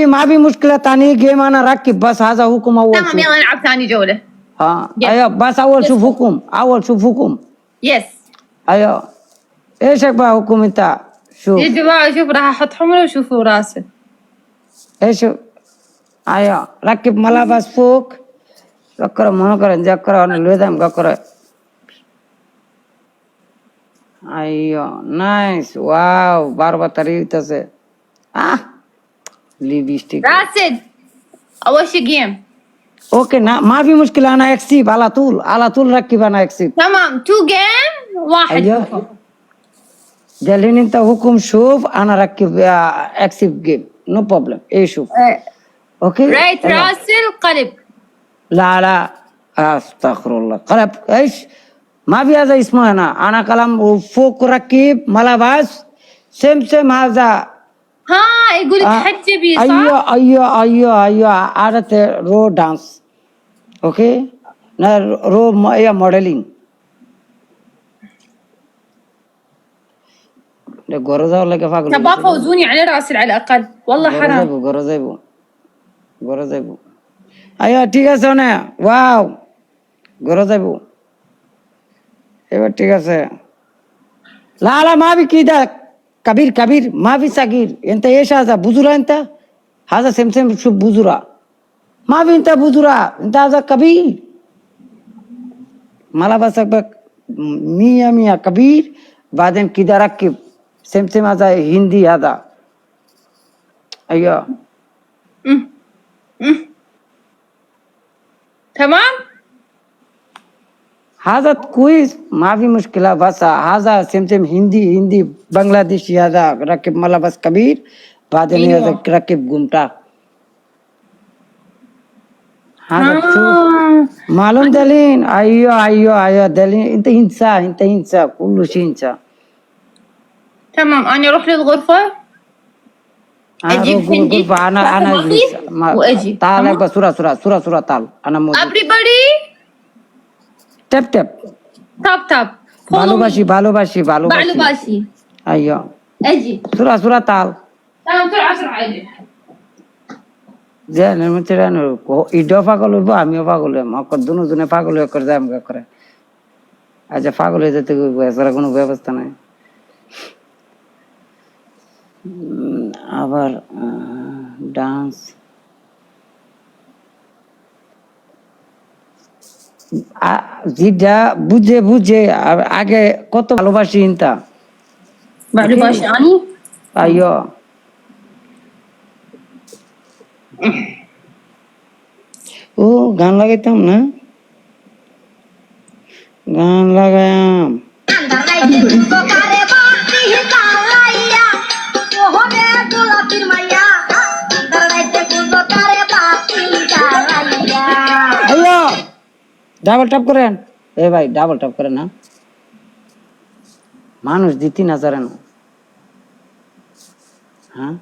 ما في مشكلة تاني جيم أنا راكب بس هذا حكم أول تمام شوف. يلا نلعب ثاني جولة. أيوه بس أول Yes. شوف حكم أول شوف حكم. يس أيوه إيشك بقى حكم أنت شوف يا جماعة شوف راح أحط حمرة وشوفوا راسه. إيش أيوه ركب ملابس فوق ذكر ما كره ذكر أنا لودم ذكر أيوه نايس واو باربا طريقة سے ليبستيك راسد أول شي جيم. اوكي ما في مشكلة انا اكسب على طول ركب انا اكسب. تمام 2 جيم 1 ايوه حكم. جالين انت حكم شوف انا ركب اكسب جيم نو بروبلم ايه شوف اوكي رايت راسل قلب. لا استغفر الله قلب ايش ما في هذا اسمه انا كلام فوق ركب ملابس سم هذا ها يقول تحجبي صح؟ ايوه عادة رو دانس اوكي نا رو يا موديلينग ده غرزة ولا كيف اقول تبا فوزوني على راسل على الأقل والله حرام. غرزة ايوه ঠিক আছে না ওয়াও غرزة এবার ঠিক আছে لا ما في كده كبير ما في صغير انت ايش هذا بزرة انت هذا سمسم شوف بزرة ما في انت بزرة انت هذا كبير ملابسك بك مية كبير بعدين كده ركب سمسم هذا هندي هذا ايوه تمام هذا كويس ما في مشكلة بس هذا سمسم هندي بنغلاديشي هذا ركب ملابس كبير بعدين هذا ركب قمطة هذا شوف معلوم دلين ايوه دلين انت انسى كل شيء انسى. تمام أنا أروح للغرفة أجيب هندي انا وأجي تعال بسرعة تعال انا موجود. everybody تب تاب ভালোবাসি ايوه أجي سرعة تعال تمام بسرعة أجي যে নির্মিতরান ইডো পাগল হইব আমিও পাগল হইম আমার দুজনে পাগল হয়ে করে যায় আমাকে করে আচ্ছা পাগল হয়ে যেতে এছাড়া কোনো ব্যবস্থা নাই আবার ডান্স যেটা বুঝে আগে কত ভালোবাসি ইনতা আমি আইয়ো ও গান লাগাইতাম না গান লাগায়াম ডাবল ট্যাপ করেন এ ভাই ডাবল ট্যাপ করেন না মানুষ দিতি না জানেন হ্যাঁ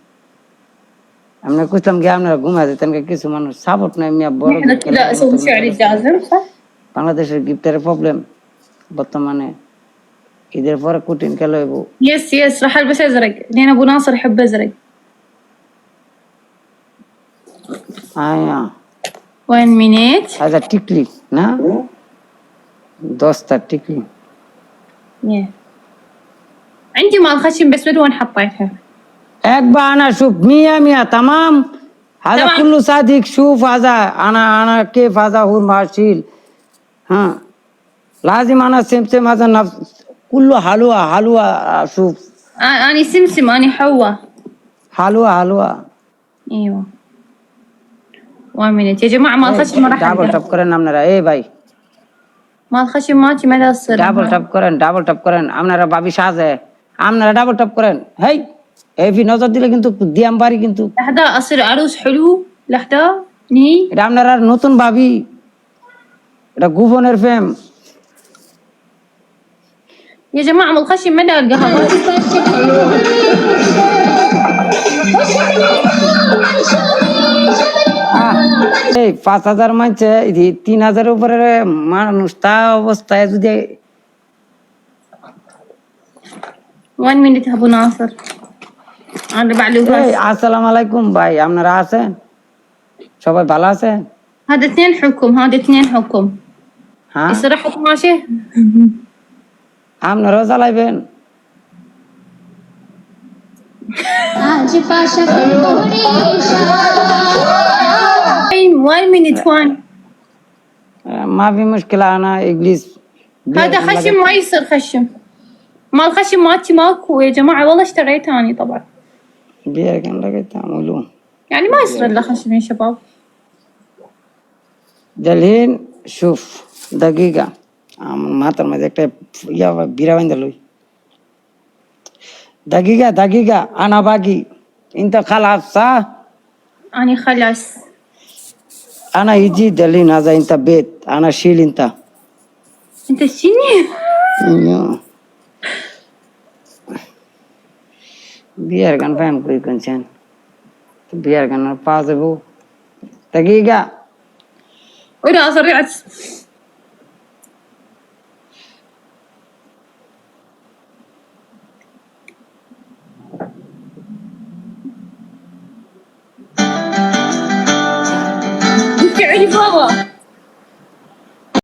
আমরা কইতাম কি আপনারা ঘুমা যেতেন কিছু মানুষ সাপোর্ট নাই মিয়া বড় বাংলাদেশের গিফটের প্রবলেম বর্তমানে ঈদের পরে কঠিন খেলা হইব يس راح البس ازرق لان ابو ناصر يحب ازرق আয়া 1 minute هذا টিকলি না 10 টিকলি عندي مال خشن بس بدون حطيتها একবার انا شوف مية تمام هذا تمام. كله صادق شوف هذا انا كيف هذا هو ماشيل ها لازم انا سمسم هذا نفس كله حلوة شوف انا سمسم انا حوا حلوة ايوه 1 minute يا جماعه مال خشن ما راح ডাবল ট্যাপ করেন আপনারা এই ভাই مال خشن ماشي ما يصير ডাবল ট্যাপ করেন আপনারা ভাবি সাজে আপনারা ডাবল ট্যাপ করেন হেই এই নজর দিলে কিন্তু দিয়াম বাড়ি কিন্তু لحظه اصير عروس حلو لحظه ني এটা আপনারা নতুন ভাবি এটা গোপনের ফেম يا جماعه مال خشن ما القاها এই 5000 মানছে 3000 উপরে মানুষ তা অবস্থায় যদি 1 minute ابو ناصر أنا بعلو এই بس আসসালামু আলাইকুম ভাই, আপনারা আছেন? সবাই ভালো আছেন? هذا اثنين حكم هذا اثنين حكم হ্যাঁ, الصراحة ماشي আপনারাও জ্বালাইবেন? وين minute وين ما في مشكلة، أنا إنجليز هذا خشم ما يصير خشم ما الخشم مالتي ماكو يا جماعة والله اشتريت أنا طبعا বিয়ের গান লাগাই تعملون يعني ما يصير له خشم يا شباب الحين شوف دقيقة মাথার মাঝে একটা ইয়া বিরা বাইন্দা লই دقيقة أنا باقي أنت خلاص صح؟ أنا خلاص أنا يجي دلين هذا أنت بيت أنا شيل أنت أنت شنو বিয়ের গান ফাইম কই কোনছেন বিয়ের গান পাওয়া যাবো دقيقة ولا سرعت يعني بابا